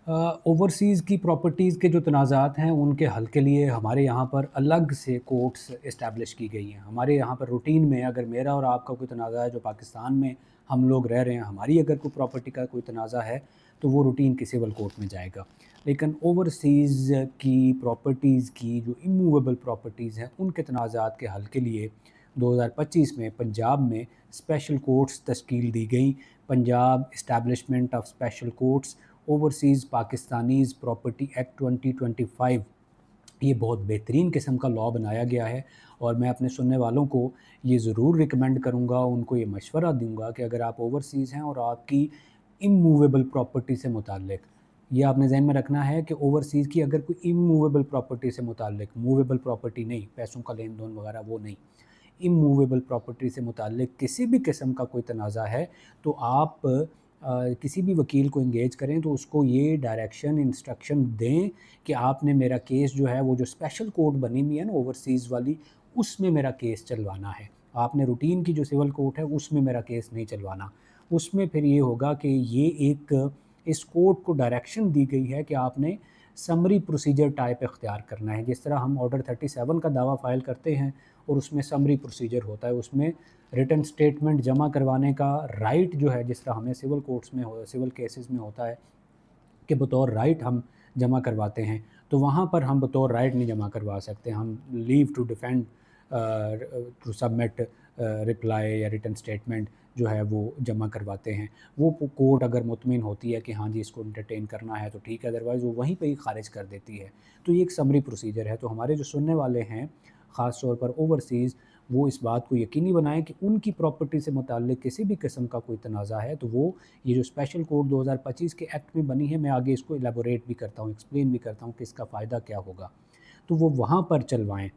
Overseas की properties के जो तनाज़ात हैं उनके हल के लिए हमारे यहाँ पर अलग से कोर्ट्स इस्टेब्लिश की गई हैं। हमारे यहाँ पर रूटीन में अगर मेरा और आपका कोई तनाज़ा है जो पाकिस्तान में हम लोग रह रहे हैं, हमारी अगर कोई प्रॉपर्टी का कोई तनाज़ा है तो वो रूटीन की सिविल कोर्ट में जाएगा। लेकिन ओवरसीज़ की प्रॉपर्टीज़ की जो इमूवेबल प्रॉपर्टीज़ हैं उनके तनाज़ात के हल के लिए 2025 में पंजाब में स्पेशल कोर्ट्स तश्कील दी गई। Punjab establishment of special courts overseas Pakistanis property act 2025, ये बहुत बेहतरीन किस्म का लॉ बनाया गया है। और मैं अपने सुनने वालों को ये ज़रूर रिकमेंड करूँगा, उनको ये मशवरा दूँगा कि अगर आप ओवरसीज़ हैं और आपकी इमूवेबल प्रॉपर्टी से मुताल्लिक, ये आपने ज़हन में रखना है कि ओवरसीज़ की अगर कोई इमूवेबल प्रॉपर्टी से मुताल्लिक, मूवेबल प्रॉपर्टी नहीं, पैसों का लेन देन वगैरह वो नहीं, इमूवेबल प्रॉपर्टी से मुताल्लिक किसी भी किस्म का कोई तनाज़ा है तो आप किसी भी वकील को एंगेज करें तो उसको ये डायरेक्शन इंस्ट्रक्शन दें कि आपने मेरा केस जो है वो जो स्पेशल कोर्ट बनी हुई है ना ओवरसीज़ वाली, उसमें मेरा केस चलवाना है। आपने रूटीन की जो सिविल कोर्ट है उसमें मेरा केस नहीं चलवाना। उसमें फिर ये होगा कि ये एक इस कोर्ट को डायरेक्शन दी गई है कि आपने समरी प्रोसीजर टाइप इख्तियार करना है। जिस तरह हम ऑर्डर 37 का दावा फ़ाइल करते हैं और उसमें समरी प्रोसीजर होता है, उसमें रिटन स्टेटमेंट जमा करवाने का राइट जो है, जिस तरह हमें सिविल कोर्ट्स में सिविल केसेस में होता है कि बतौर राइट हम जमा करवाते हैं, तो वहाँ पर हम बतौर राइट नहीं जमा करवा सकते। हम leave to defend to submit reply या रिटन स्टेटमेंट जो है वो जमा करवाते हैं। वो कोर्ट अगर मुतमिन होती है कि हाँ जी इसको इंटरटेन करना है तो ठीक है, अदरवाइज़ वो वहीं पे ही खारिज कर देती है। तो ये एक समरी प्रोसीजर है। तो हमारे जो सुनने वाले हैं ख़ास तौर पर ओवरसीज़, वो इस बात को यकीनी बनाएं कि उनकी प्रॉपर्टी से मुताल्लिक किसी भी किस्म का कोई तनाज़ा है तो वो ये जो स्पेशल कोड 2025 के एक्ट में बनी है, मैं आगे इसको एलेबोरेट भी करता हूँ, एक्सप्लेन भी करता हूँ कि इसका फ़ायदा क्या होगा, तो वो वहाँ पर चलवाएँ।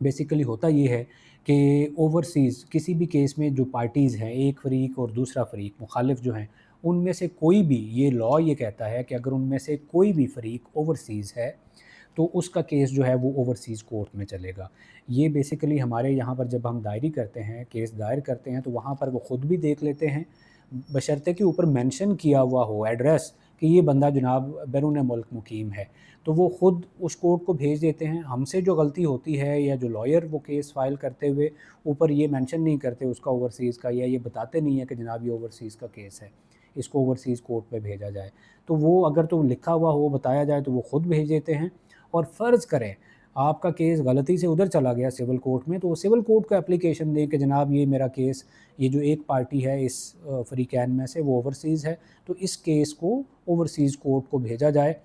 बेसिकली होता ये है कि ओवरसीज़ किसी भी केस में जो पार्टीज़ हैं, एक फ़रीक और दूसरा फ़रीक मुखालिफ जो हैं, उनमें से कोई भी, ये लॉ ये कहता है कि अगर उनमें से कोई भी फ़रीक ओवरसीज़ है तो उसका केस जो है वो ओवरसीज़ कोर्ट में चलेगा। ये बेसिकली हमारे यहाँ पर जब हम दायरी करते हैं, केस दायर करते हैं, तो वहाँ पर वो ख़ुद भी देख लेते हैं, बशर्ते कि ऊपर मेंशन किया हुआ हो एड्रेस कि ये बंदा जनाब बैरून मुल्क मुकीम है, तो वो ख़ुद उस कोर्ट को भेज देते हैं। हमसे जो गलती होती है या जो लॉयर वो केस फ़ाइल करते हुए ऊपर ये मेंशन नहीं करते उसका ओवरसीज़ का, या ये बताते नहीं है कि जनाब ये ओवरसीज़ का केस है, इसको ओवरसीज़ कोर्ट में भेजा जाए, तो वो अगर तो लिखा हुआ हो बताया जाए तो वो ख़ुद भेज देते हैं। और फ़र्ज़ करें आपका केस गलती से उधर चला गया सिविल कोर्ट में, तो वो सिविल कोर्ट को एप्लीकेशन दें कि जनाब ये मेरा केस, ये जो एक पार्टी है इस फ़रीक़ैन में से वो ओवरसीज़ है, तो इस केस को ओवरसीज़ कोर्ट को भेजा जाए।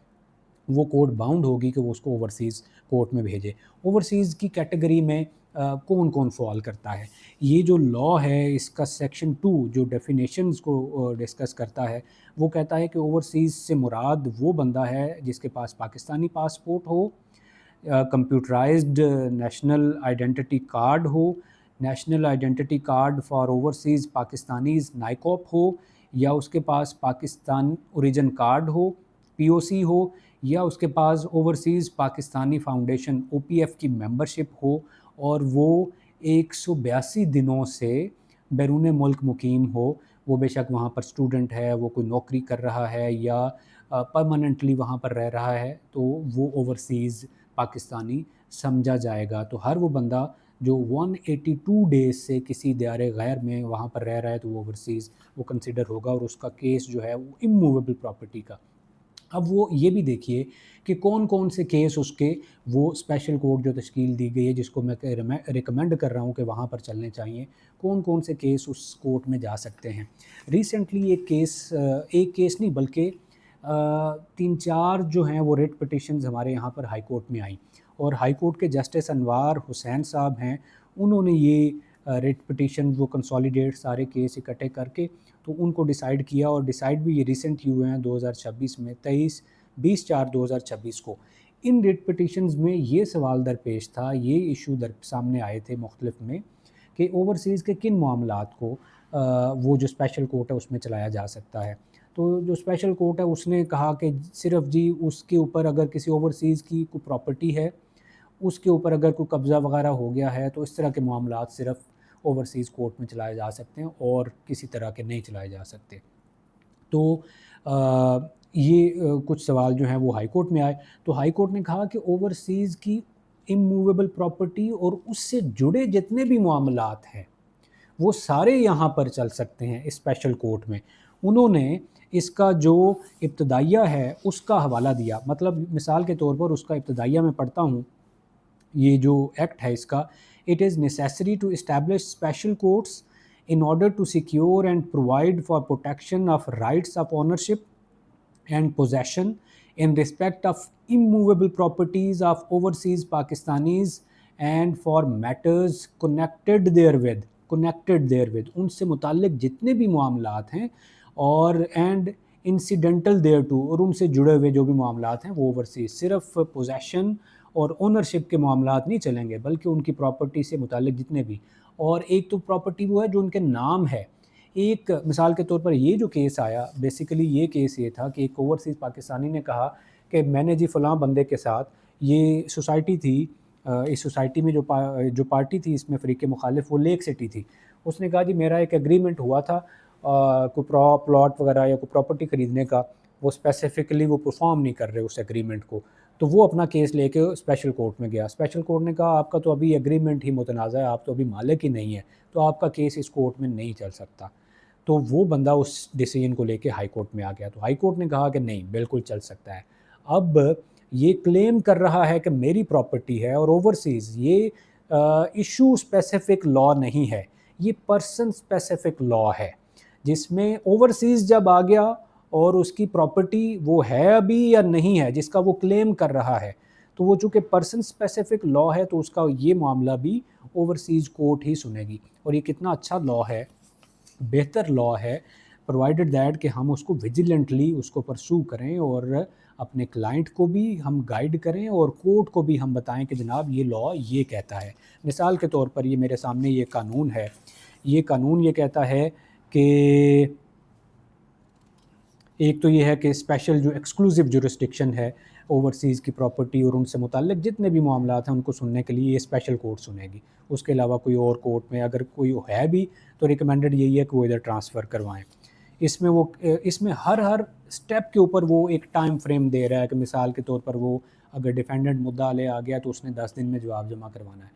वो कोर्ट बाउंड होगी कि वो उसको ओवरसीज़ कोर्ट में भेजे। ओवरसीज़ की कैटेगरी में कौन-कौन फ़ॉल करता है? ये जो लॉ है इसका सेक्शन 2 जो डेफ़िनेशंस को डिस्कस करता है, वो कहता है कि ओवरसीज़ से मुराद वो बंदा है जिसके पास पाकिस्तानी पासपोर्ट हो, कंप्यूटराइज़्ड नेशनल आइडेंटिटी कार्ड हो, national identity card for overseas Pakistanis NICOP हो, या उसके पास पाकिस्तान ओरिजिन कार्ड हो, पीओसी हो, या उसके पास ओवरसीज़ पाकिस्तानी फाउंडेशन ओपीएफ की मेंबरशिप हो, और वो 182 दिनों से बैरून मुल्क मुकीम हो। वो बेशक वहाँ पर स्टूडेंट है, वो कोई नौकरी कर रहा है या परमानेंटली वहाँ पर रह रहा है, तो वो ओवरसीज़ पाकिस्तानी समझा जाएगा। तो हर वो बंदा जो 182 डेज़ से किसी दियारे गैर में वहाँ पर रह रहा है तो वो ओवरसीज़ वो कंसिडर होगा, और उसका केस जो है वो इमूवेबल प्रॉपर्टी का। अब वो ये भी देखिए कि कौन-कौन से केस उसके वो स्पेशल कोर्ट जो तश्कील दी गई है जिसको मैं रिकमेंड कर रहा हूँ कि वहाँ पर चलने चाहिए, कौन-कौन से केस उस कोर्ट में जा सकते हैं। रिसेंटली एक केस नहीं बल्कि 3-4 जो हैं वो रिट पिटिशंस हमारे यहाँ पर हाई कोर्ट में आईं, और हाई कोर्ट के जस्टिस अनवार हुसैन साहब हैं, उन्होंने ये रिट पिटिशन वो कंसोलिडेट सारे केस इकट्ठे करके तो उनको डिसाइड किया, और डिसाइड भी ये रिसेंट ही हुए हैं 2026 में, 20-4 को। इन रिट पिटिशंस में ये सवाल दरपेश था, ये इशू दर सामने आए थे मुख्तलिफ में कि ओवरसीज़ के किन मामलात को वो जो स्पेशल कोर्ट है उसमें चलाया जा सकता है। तो जो स्पेशल कोर्ट है उसने कहा कि सिर्फ़ जी उसके ऊपर अगर किसी ओवरसीज़ की कोई प्रॉपर्टी है, उसके ऊपर अगर कोई कब्ज़ा वग़ैरह हो गया है तो इस तरह के मामलात सिर्फ़ ओवरसीज़ कोर्ट में चलाए जा सकते हैं और किसी तरह के नहीं चलाए जा सकते। तो یہ کچھ سوال جو ہیں وہ ہائی کورٹ میں آئے، تو ہائی کورٹ نے کہا کہ اوورسیز کی اموویبل پراپرٹی اور اس سے جڑے جتنے بھی معاملات ہیں وہ سارے یہاں پر چل سکتے ہیں اسپیشل کورٹ میں۔ انہوں نے اس کا جو ابتدائیہ ہے اس کا حوالہ دیا، مطلب مثال کے طور پر اس کا ابتدائیہ میں پڑھتا ہوں، یہ جو ایکٹ ہے اس کا، it is necessary to establish special courts in order to secure and provide for protection of rights of ownership and possession in respect of immovable properties of overseas Pakistanis and for matters connected therewith ان سے متعلق جتنے بھی معاملات ہیں اور and incidental thereto اور ان سے جڑے ہوئے جو بھی معاملات ہیں وہ اوورسیز، صرف پوزیشن اور اونرشپ کے معاملات نہیں چلیں گے بلکہ ان کی پراپرٹی سے متعلق جتنے بھی، اور ایک تو پراپرٹی وہ ہے جو ان کے نام ہے۔ ایک مثال کے طور پر یہ جو کیس آیا، بیسیکلی یہ کیس یہ تھا کہ ایک اوورسیز پاکستانی نے کہا کہ میں نے جی فلاں بندے کے ساتھ، یہ سوسائٹی تھی، اس سوسائٹی میں جو پارٹی تھی اس میں فریق مخالف وہ لیک سٹی تھی، اس نے کہا جی میرا ایک ایگریمنٹ ہوا تھا کوئی پلاٹ وغیرہ یا کوئی پراپرٹی خریدنے کا، وہ اسپیسیفکلی وہ پرفارم نہیں کر رہے اس ایگریمنٹ کو، تو وہ اپنا کیس لے کے اسپیشل کورٹ میں گیا۔ اسپیشل کورٹ نے کہا آپ کا تو ابھی ایگریمنٹ ہی متنازع ہے، آپ تو ابھی مالک ہی نہیں ہے، تو آپ کا کیس اس کورٹ میں نہیں چل سکتا۔ تو وہ بندہ اس ڈیسیجن کو لے کے ہائی کورٹ میں آ گیا، تو ہائی کورٹ نے کہا کہ نہیں بالکل چل سکتا ہے۔ اب یہ کلیم کر رہا ہے کہ میری پراپرٹی ہے، اور اوورسیز یہ ایشو اسپیسیفک لا نہیں ہے، یہ پرسن اسپیسیفک لا ہے، جس میں اوورسیز جب آ گیا اور اس کی پراپرٹی وہ ہے ابھی یا نہیں ہے جس کا وہ کلیم کر رہا ہے، تو وہ چونکہ پرسن اسپیسیفک لا ہے تو اس کا یہ معاملہ بھی اوورسیز کورٹ ہی سنے گی۔ اور یہ کتنا اچھا لا ہے، بہتر لا ہے، پرووائڈڈ دیٹ کہ ہم اس کو ویجیلنٹلی اس کو پرسو کریں اور اپنے کلائنٹ کو بھی ہم گائیڈ کریں اور کورٹ کو بھی ہم بتائیں کہ جناب یہ لا یہ کہتا ہے۔ مثال کے طور پر یہ میرے سامنے یہ قانون ہے، یہ قانون یہ کہتا ہے کہ ایک تو یہ ہے کہ اسپیشل جو ایکسکلوزیو جورسڈکشن ہے اوورسیز کی پراپرٹی اور ان سے متعلق جتنے بھی معاملات ہیں ان کو سننے کے لیے یہ اسپیشل کورٹ سنے گی، اس کے علاوہ کوئی اور کورٹ میں اگر کوئی ہے بھی تو ریکمینڈڈ یہی ہے کہ وہ ادھر ٹرانسفر کروائیں۔ اس میں ہر سٹیپ کے اوپر وہ ایک ٹائم فریم دے رہا ہے کہ مثال کے طور پر وہ اگر ڈیفینڈنٹ مدعا لے آ گیا تو اس نے 10 دن میں جواب جمع کروانا ہے،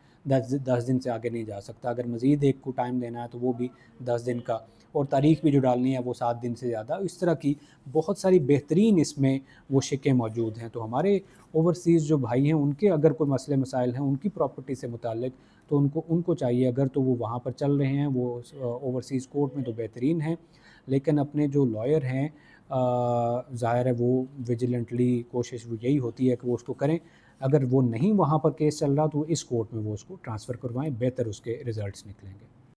10 دن سے آگے نہیں جا سکتا، اگر مزید ایک کو ٹائم دینا ہے تو وہ بھی 10 دن کا، اور تاریخ بھی جو ڈالنی ہے وہ 7 دن سے زیادہ، اس طرح کی بہت ساری بہترین اس میں وہ شقیں موجود ہیں۔ تو ہمارے اوورسیز جو بھائی ہیں ان کے اگر کوئی مسئلے مسائل ہیں ان کی پراپرٹی سے متعلق تو ان کو چاہیے، اگر تو وہ وہاں پر چل رہے ہیں وہ اوورسیز کورٹ میں تو بہترین ہیں، لیکن اپنے جو لائر ہیں ظاہر ہے وہ ویجیلنٹلی کوشش وہ یہی ہوتی ہے کہ وہ اس کو کریں، اگر وہ نہیں وہاں پر کیس چل رہا تو اس کورٹ میں وہ اس کو ٹرانسفر کروائیں، بہتر اس کے ریزلٹس نکلیں گے۔